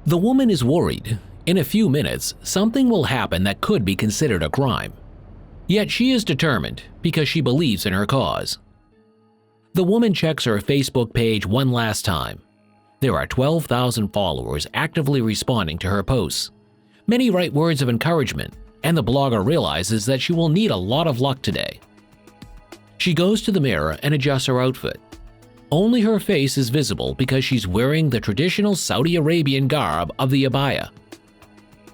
The woman is worried. In a few minutes, something will happen that could be considered a crime. Yet she is determined because she believes in her cause. The woman checks her Facebook page one last time. There are 12,000 followers actively responding to her posts. Many write words of encouragement, and the blogger realizes that she will need a lot of luck today. She goes to the mirror and adjusts her outfit. Only her face is visible because she's wearing the traditional Saudi Arabian garb of the abaya.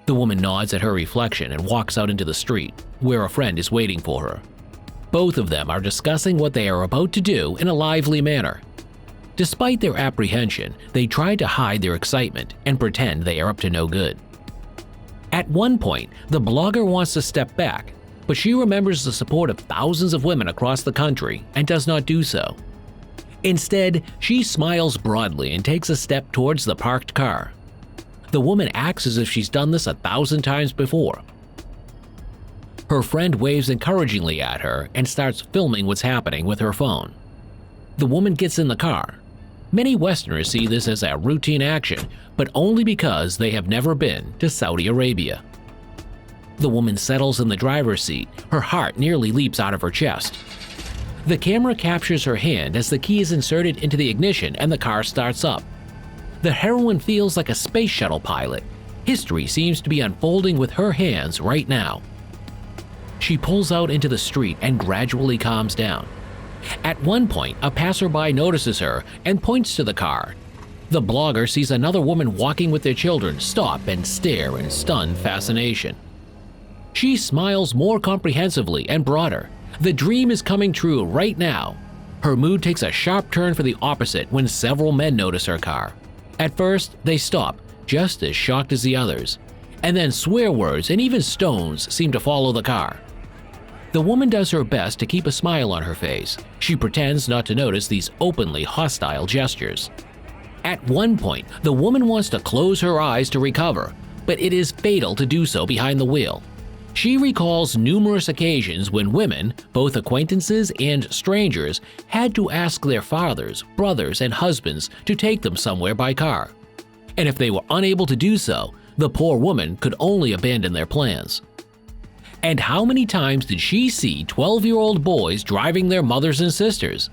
The woman nods at her reflection and walks out into the street, where a friend is waiting for her. Both of them are discussing what they are about to do in a lively manner. Despite their apprehension, they try to hide their excitement and pretend they are up to no good. At one point, the blogger wants to step back, but she remembers the support of thousands of women across the country and does not do so. Instead, she smiles broadly and takes a step towards the parked car. The woman acts as if she's done this 1,000 times before. Her friend waves encouragingly at her and starts filming what's happening with her phone. The woman gets in the car. Many Westerners see this as a routine action, but only because they have never been to Saudi Arabia. The woman settles in the driver's seat. Her heart nearly leaps out of her chest. The camera captures her hand as the key is inserted into the ignition and the car starts up. The heroine feels like a space shuttle pilot. History seems to be unfolding with her hands right now. She pulls out into the street and gradually calms down. At one point, a passerby notices her and points to the car. The blogger sees another woman walking with their children stop and stare in stunned fascination. She smiles more comprehensively and broader. The dream is coming true right now. Her mood takes a sharp turn for the opposite when several men notice her car. At first, they stop, just as shocked as the others. And then swear words and even stones seem to follow the car. The woman does her best to keep a smile on her face. She pretends not to notice these openly hostile gestures. At one point, the woman wants to close her eyes to recover, but it is fatal to do so behind the wheel. She recalls numerous occasions when women, both acquaintances and strangers, had to ask their fathers, brothers, and husbands to take them somewhere by car. And if they were unable to do so, the poor woman could only abandon their plans. And how many times did she see 12-year-old boys driving their mothers and sisters?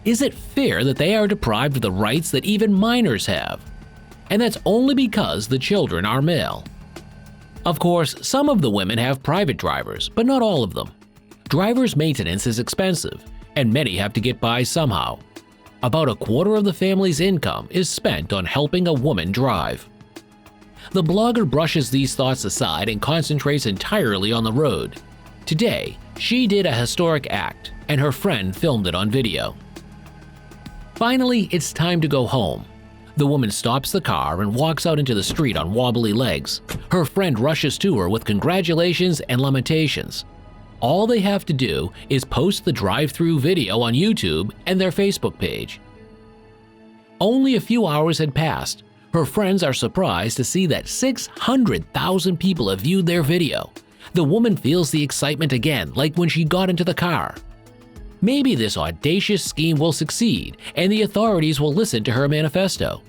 Is it fair that they are deprived of the rights that even minors have? And that's only because the children are male. Of course, some of the women have private drivers, but not all of them. Driver's maintenance is expensive, and many have to get by somehow. About a quarter of the family's income is spent on helping a woman drive. The blogger brushes these thoughts aside and concentrates entirely on the road. Today, she did a historic act, and her friend filmed it on video. Finally, it's time to go home. The woman stops the car and walks out into the street on wobbly legs. Her friend rushes to her with congratulations and lamentations. All they have to do is post the drive-through video on YouTube and their Facebook page. Only a few hours had passed. Her friends are surprised to see that 600,000 people have viewed their video. The woman feels the excitement again, like when she got into the car. Maybe this audacious scheme will succeed and the authorities will listen to her manifesto.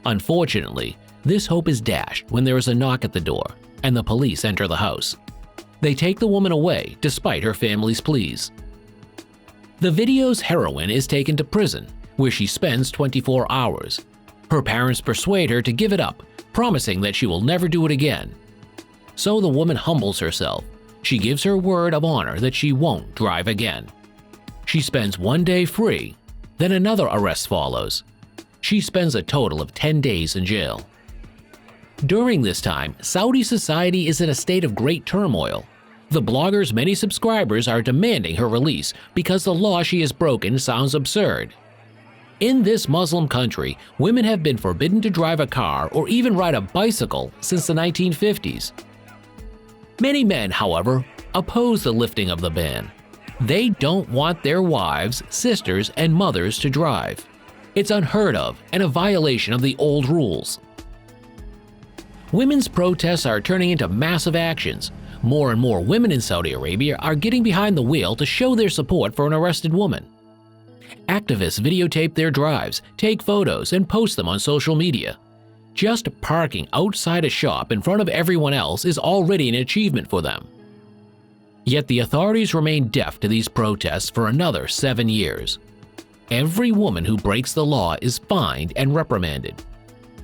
Unfortunately, this hope is dashed when there is a knock at the door and the police enter the house. They take the woman away despite her family's pleas. The video's heroine is taken to prison, where she spends 24 hours. Her parents persuade her to give it up, promising that she will never do it again. So the woman humbles herself. She gives her word of honor that she won't drive again. She spends one day free, then another arrest follows. She spends a total of 10 days in jail. During this time, Saudi society is in a state of great turmoil. The blogger's many subscribers are demanding her release because the law she has broken sounds absurd. In this Muslim country, women have been forbidden to drive a car or even ride a bicycle since the 1950s. Many men, however, oppose the lifting of the ban. They don't want their wives, sisters, and mothers to drive. It's unheard of and a violation of the old rules. Women's protests are turning into massive actions. More and more women in Saudi Arabia are getting behind the wheel to show their support for an arrested woman. Activists videotape their drives, take photos, and post them on social media. Just parking outside a shop in front of everyone else is already an achievement for them. Yet the authorities remain deaf to these protests for another 7 years. Every woman who breaks the law is fined and reprimanded.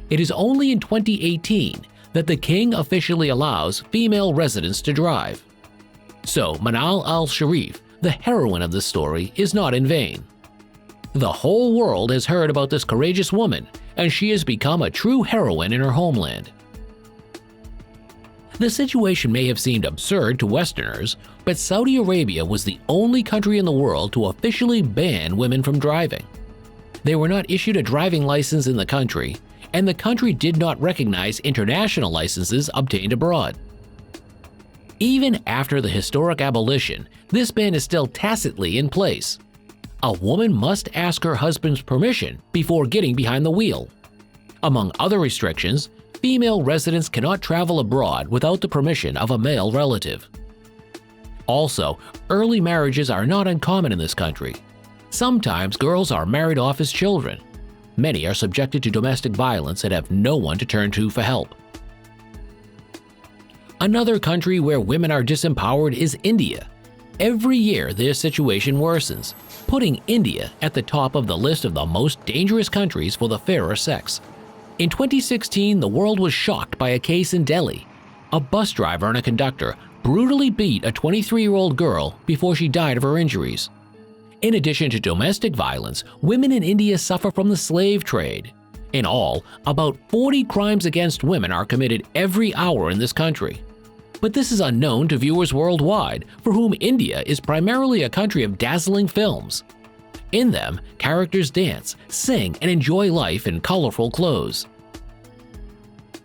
It is only in 2018 that the king officially allows female residents to drive. So Manal al-Sharif, the heroine of this story, is not in vain. The whole world has heard about this courageous woman, and she has become a true heroine in her homeland. The situation may have seemed absurd to Westerners, but Saudi Arabia was the only country in the world to officially ban women from driving. They were not issued a driving license in the country, and the country did not recognize international licenses obtained abroad. Even after the historic abolition, this ban is still tacitly in place. A woman must ask her husband's permission before getting behind the wheel. Among other restrictions, female residents cannot travel abroad without the permission of a male relative. Also, early marriages are not uncommon in this country. Sometimes girls are married off as children. Many are subjected to domestic violence and have no one to turn to for help. Another country where women are disempowered is India. Every year their situation worsens, putting India at the top of the list of the most dangerous countries for the fairer sex. In 2016, the world was shocked by a case in Delhi. A bus driver and a conductor brutally beat a 23-year-old girl before she died of her injuries. In addition to domestic violence, women in India suffer from the slave trade. In all, about 40 crimes against women are committed every hour in this country. But this is unknown to viewers worldwide, for whom India is primarily a country of dazzling films. In them, characters dance, sing, and enjoy life in colorful clothes.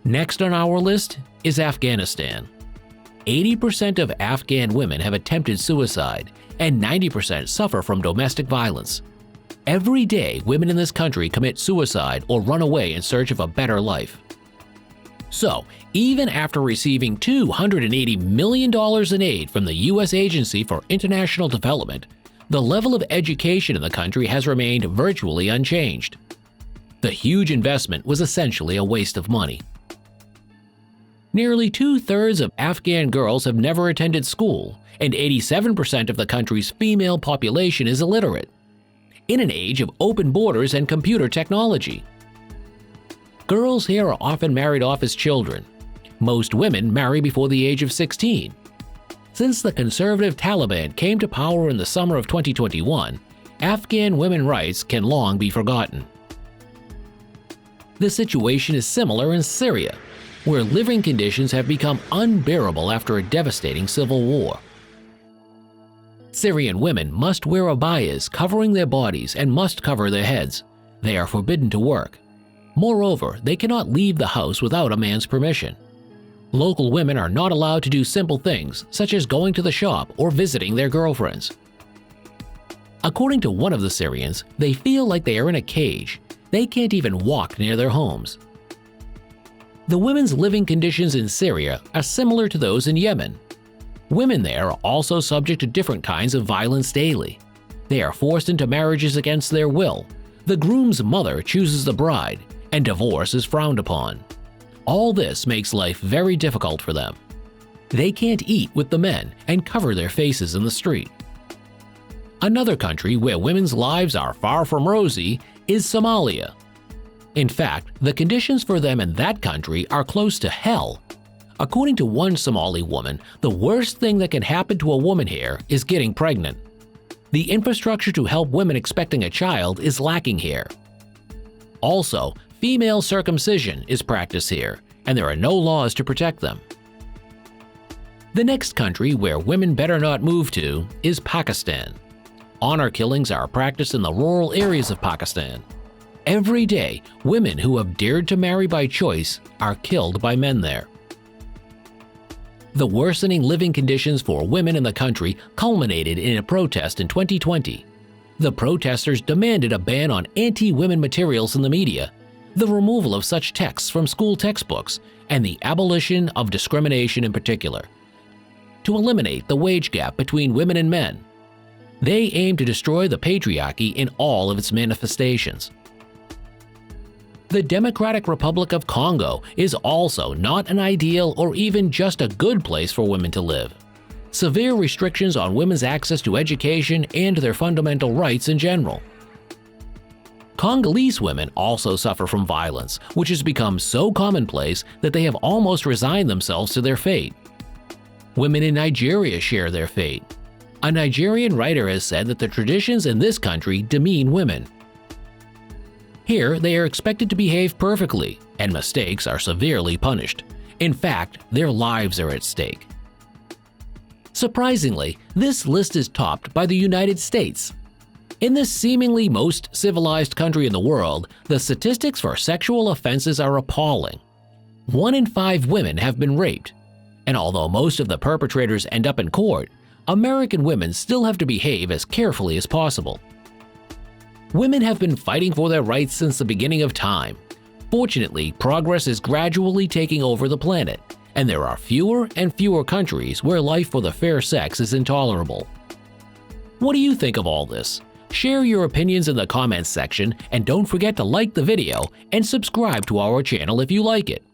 Next on our list is Afghanistan. 80% of Afghan women have attempted suicide, and 90% suffer from domestic violence. Every day, women in this country commit suicide or run away in search of a better life. So, even after receiving $280 million in aid from the U.S. Agency for International Development, the level of education in the country has remained virtually unchanged. The huge investment was essentially a waste of money. Nearly 2/3 of Afghan girls have never attended school, and 87% of the country's female population is illiterate. In an age of open borders and computer technology, girls here are often married off as children. Most women marry before the age of 16. Since the conservative Taliban came to power in the summer of 2021, Afghan women's rights can long be forgotten. The situation is similar in Syria, where living conditions have become unbearable after a devastating civil war. Syrian women must wear abayas covering their bodies and must cover their heads. They are forbidden to work. Moreover, they cannot leave the house without a man's permission. Local women are not allowed to do simple things, such as going to the shop or visiting their girlfriends. According to one of the Syrians, they feel like they are in a cage. They can't even walk near their homes. The women's living conditions in Syria are similar to those in Yemen. Women there are also subject to different kinds of violence daily. They are forced into marriages against their will. The groom's mother chooses the bride, and divorce is frowned upon. All this makes life very difficult for them. They can't eat with the men and cover their faces in the street. Another country where women's lives are far from rosy is Somalia. In fact, the conditions for them in that country are close to hell. According to one Somali woman, the worst thing that can happen to a woman here is getting pregnant. The infrastructure to help women expecting a child is lacking here. Also, female circumcision is practiced here, and there are no laws to protect them. The next country where women better not move to is Pakistan. Honor killings are practiced in the rural areas of Pakistan. Every day, women who have dared to marry by choice are killed by men there. The worsening living conditions for women in the country culminated in a protest in 2020. The protesters demanded a ban on anti-women materials in the media, the removal of such texts from school textbooks, and the abolition of discrimination in particular, to eliminate the wage gap between women and men. They aim to destroy the patriarchy in all of its manifestations. The Democratic Republic of Congo is also not an ideal or even just a good place for women to live. Severe restrictions on women's access to education and their fundamental rights in general. Congolese women also suffer from violence, which has become so commonplace that they have almost resigned themselves to their fate. Women in Nigeria share their fate. A Nigerian writer has said that the traditions in this country demean women. Here, they are expected to behave perfectly, and mistakes are severely punished. In fact, their lives are at stake. Surprisingly, this list is topped by the United States. In this seemingly most civilized country in the world, the statistics for sexual offenses are appalling. 1 in 5 women have been raped. And although most of the perpetrators end up in court, American women still have to behave as carefully as possible. Women have been fighting for their rights since the beginning of time. Fortunately, progress is gradually taking over the planet, and there are fewer and fewer countries where life for the fair sex is intolerable. What do you think of all this? Share your opinions in the comments section, and don't forget to like the video and subscribe to our channel if you like it.